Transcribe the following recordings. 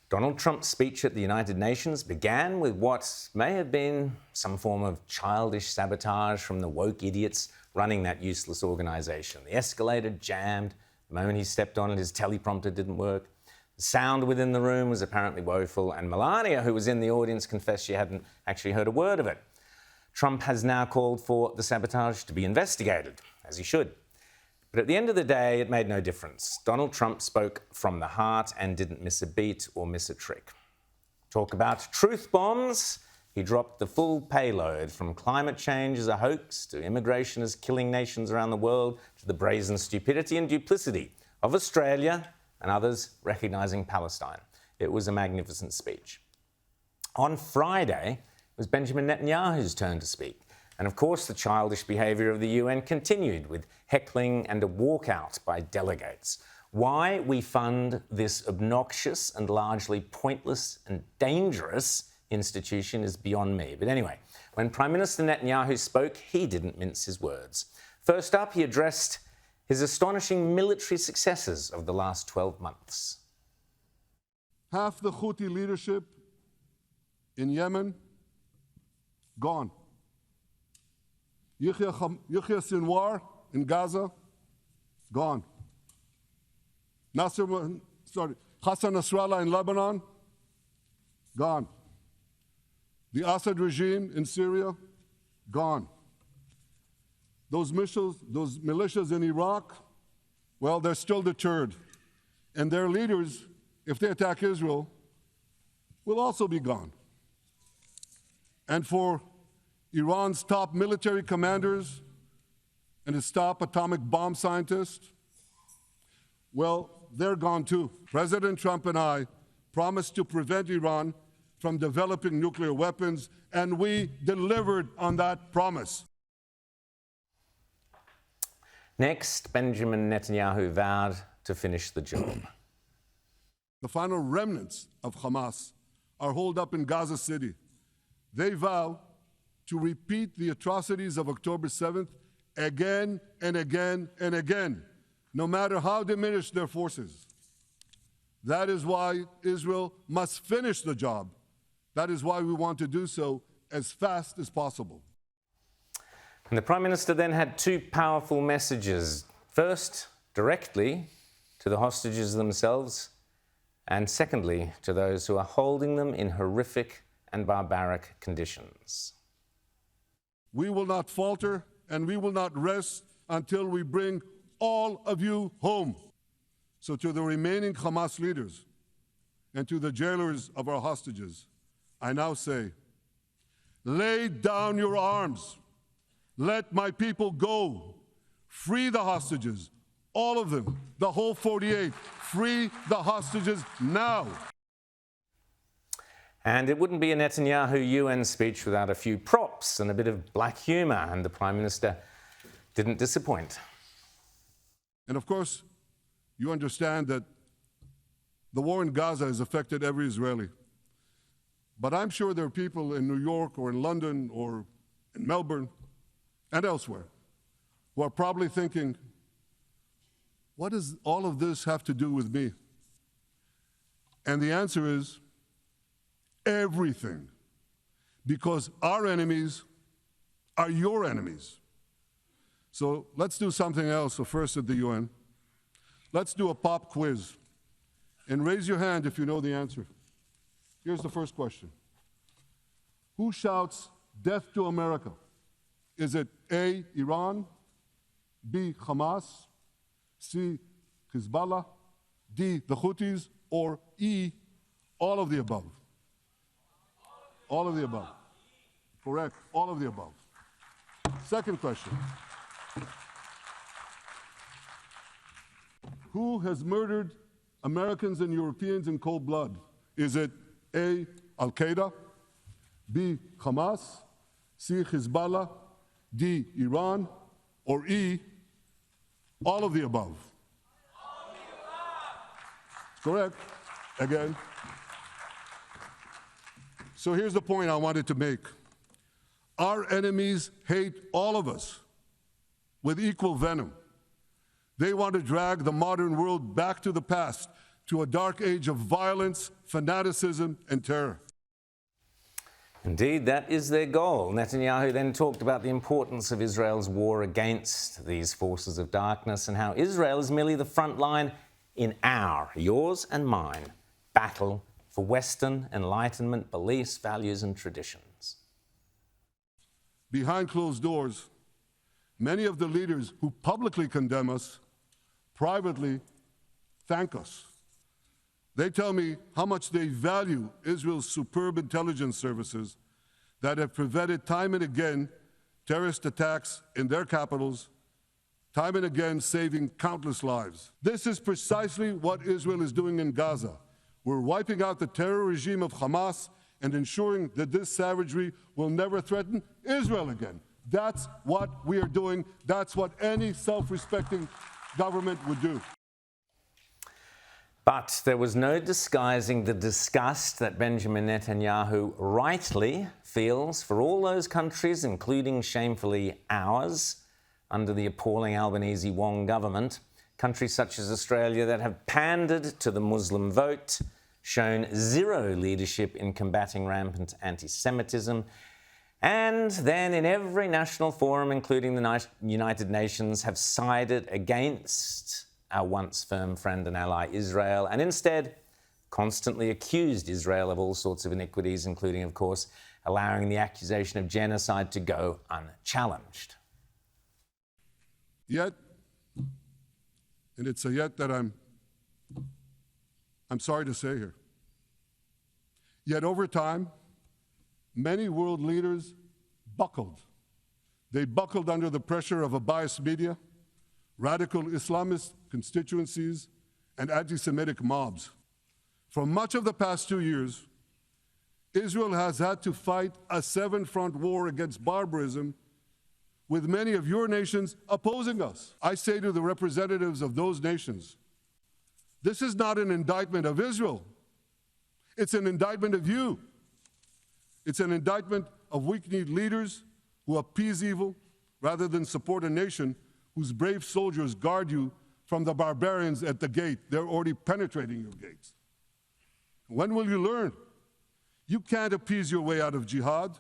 Donald Trump's speech at the United Nations began with what may have been some form of childish sabotage from the woke idiots running that useless organisation. The escalator jammed the moment he stepped on it. His teleprompter didn't work. The sound within the room was apparently woeful, and Melania, who was in the audience, confessed she hadn't actually heard a word of it. Trump has now called for the sabotage to be investigated, as he should. But at the end of the day, it made no difference. Donald Trump spoke from the heart and didn't miss a beat or miss a trick. Talk about truth bombs. He dropped the full payload, from climate change as a hoax to immigration as killing nations around the world to the brazen stupidity and duplicity of Australia and others recognising Palestine. It was a magnificent speech. On Friday, it was Benjamin Netanyahu's turn to speak. And of course, the childish behaviour of the UN continued with heckling and a walkout by delegates. Why we fund this obnoxious and largely pointless and dangerous institution is beyond me. But anyway, when Prime Minister Netanyahu spoke, he didn't mince his words. First up, he addressed his astonishing military successes of the last 12 months. Half the Houthi leadership in Yemen, gone. Yahya Sinwar in Gaza, gone. Hassan Nasrallah in Lebanon, gone. The Assad regime in Syria, gone. Those militias in Iraq, well, they're still deterred. And their leaders, if they attack Israel, will also be gone. And for Iran's top military commanders and its top atomic bomb scientists, well, they're gone too. President Trump and I promised to prevent Iran from developing nuclear weapons, and we delivered on that promise. Next, Benjamin Netanyahu vowed to finish the job. The final remnants of Hamas are holed up in Gaza City. They vow to repeat the atrocities of October 7th again and again and again, no matter how diminished their forces. That is why Israel must finish the job. That is why we want to do so as fast as possible. And the Prime Minister then had two powerful messages. First, directly to the hostages themselves, and secondly, to those who are holding them in horrific and barbaric conditions. We will not falter and we will not rest until we bring all of you home. So to the remaining Hamas leaders and to the jailers of our hostages, I now say, lay down your arms. Let my people go. Free the hostages, all of them, the whole 48. Free the hostages now. And it wouldn't be a Netanyahu UN speech without a few props and a bit of black humour, and the Prime Minister didn't disappoint. And of course, you understand that the war in Gaza has affected every Israeli. But I'm sure there are people in New York or in London or in Melbourne and elsewhere who are probably thinking, what does all of this have to do with me? And the answer is, everything, because our enemies are your enemies. So let's do something else. So first at the UN, let's do a pop quiz. And raise your hand if you know the answer. Here's the first question. Who shouts death to America? Is it A, Iran, B, Hamas, C, Hezbollah, D, the Houthis, or E, all of the above? All of the above. Correct. All of the above. Second question. Who has murdered Americans and Europeans in cold blood? Is it A, Al-Qaeda, B, Hamas, C, Hezbollah, D, Iran, or E, all of the above? All of the above. Correct. Again. So here's the point I wanted to make. Our enemies hate all of us with equal venom. They want to drag the modern world back to the past, to a dark age of violence, fanaticism, and terror. Indeed, that is their goal. Netanyahu then talked about the importance of Israel's war against these forces of darkness and how Israel is merely the front line in our, yours and mine, battle for Western Enlightenment beliefs, values and traditions. Behind closed doors, many of the leaders who publicly condemn us privately thank us. They tell me how much they value Israel's superb intelligence services that have prevented time and again terrorist attacks in their capitals, time and again saving countless lives. This is precisely what Israel is doing in Gaza. We're wiping out the terror regime of Hamas and ensuring that this savagery will never threaten Israel again. That's what we are doing. That's what any self-respecting government would do. But there was no disguising the disgust that Benjamin Netanyahu rightly feels for all those countries, including shamefully ours, under the appalling Albanese-Wong government, countries such as Australia that have pandered to the Muslim vote, shown zero leadership in combating rampant anti-Semitism, and then in every national forum, including the United Nations, have sided against our once firm friend and ally Israel, and instead constantly accused Israel of all sorts of iniquities, including, of course, allowing the accusation of genocide to go unchallenged. Yet, and it's a yet that I'm sorry to say here, yet over time, many world leaders buckled. They buckled under the pressure of a biased media, radical Islamist constituencies, and anti-Semitic mobs. For much of the past 2 years, Israel has had to fight a seven-front war against barbarism, with many of your nations opposing us. I say to the representatives of those nations, this is not an indictment of Israel. It's an indictment of you. It's an indictment of weak-kneed leaders who appease evil rather than support a nation whose brave soldiers guard you from the barbarians at the gate. They're already penetrating your gates. When will you learn? You can't appease your way out of jihad,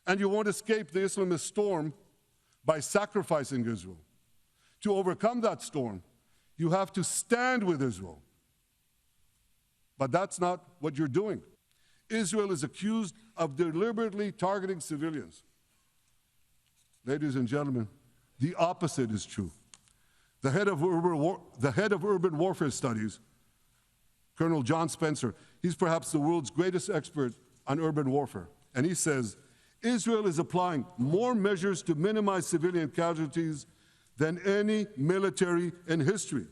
and you won't escape the Islamist storm by sacrificing Israel. To overcome that storm, you have to stand with Israel. But that's not what you're doing. Israel is accused of deliberately targeting civilians. Ladies and gentlemen, the opposite is true. The head of urban warfare studies, Colonel John Spencer, he's perhaps the world's greatest expert on urban warfare. And he says, Israel is applying more measures to minimize civilian casualties than any military in history.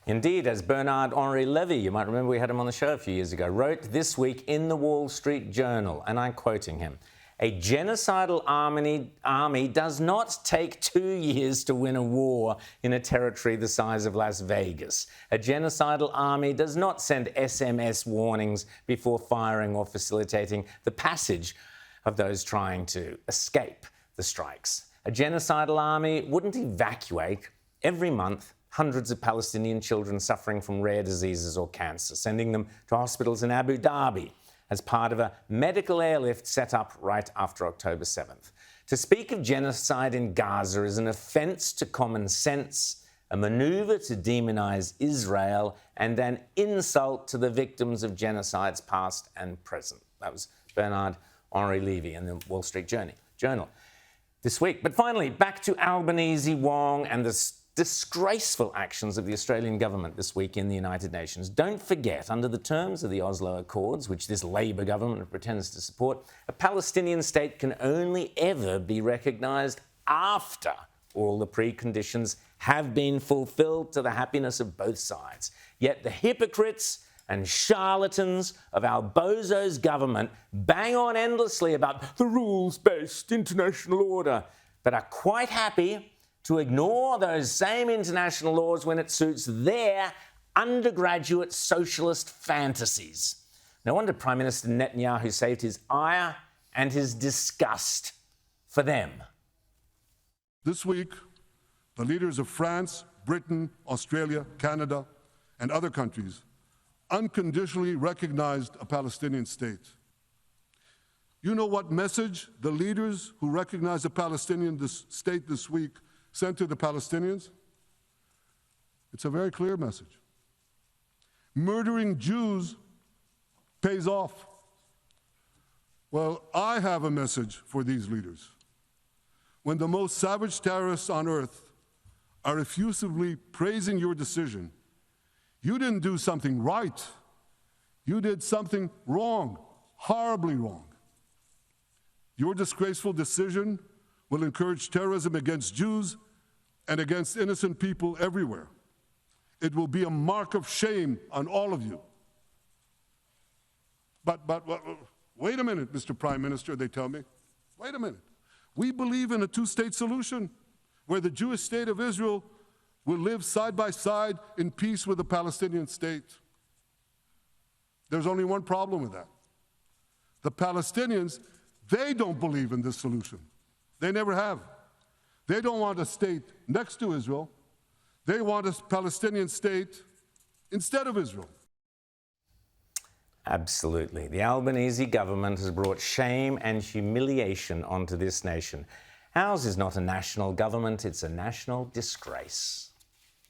Indeed, as Bernard-Henri Levy, you might remember we had him on the show a few years ago, wrote this week in the Wall Street Journal, and I'm quoting him, a genocidal army does not take 2 years to win a war in a territory the size of Las Vegas. A genocidal army does not send SMS warnings before firing or facilitating the passage of those trying to escape the strikes. A genocidal army wouldn't evacuate every month hundreds of Palestinian children suffering from rare diseases or cancer, sending them to hospitals in Abu Dhabi as part of a medical airlift set up right after October 7th. To speak of genocide in Gaza is an offence to common sense, a manoeuvre to demonize Israel, and an insult to the victims of genocides past and present. That was Bernard-Henri Levy in the Wall Street Journal this week. But finally, back to Albanese-Wong and the disgraceful actions of the Australian government this week in the United Nations. Don't forget, under the terms of the Oslo Accords, which this Labour government pretends to support, a Palestinian state can only ever be recognised after all the preconditions have been fulfilled to the happiness of both sides. Yet the hypocrites and charlatans of our bozo's government bang on endlessly about the rules-based international order, but are quite happy to ignore those same international laws when it suits their undergraduate socialist fantasies. No wonder Prime Minister Netanyahu saved his ire and his disgust for them. This week, the leaders of France, Britain, Australia, Canada, and other countries unconditionally recognized a Palestinian state. You know what message the leaders who recognized a Palestinian state this week sent to the Palestinians? It's a very clear message. Murdering Jews pays off. Well, I have a message for these leaders. When the most savage terrorists on earth are effusively praising your decision, you didn't do something right. You did something wrong, horribly wrong. Your disgraceful decision will encourage terrorism against Jews and against innocent people everywhere. It will be a mark of shame on all of you. But wait a minute, Mr. Prime Minister, they tell me. Wait a minute. We believe in a two-state solution where the Jewish state of Israel will live side by side in peace with the Palestinian state. There's only one problem with that. The Palestinians, they don't believe in this solution. They never have. They don't want a state next to Israel. They want a Palestinian state instead of Israel. Absolutely. The Albanese government has brought shame and humiliation onto this nation. Ours is not a national government, it's a national disgrace.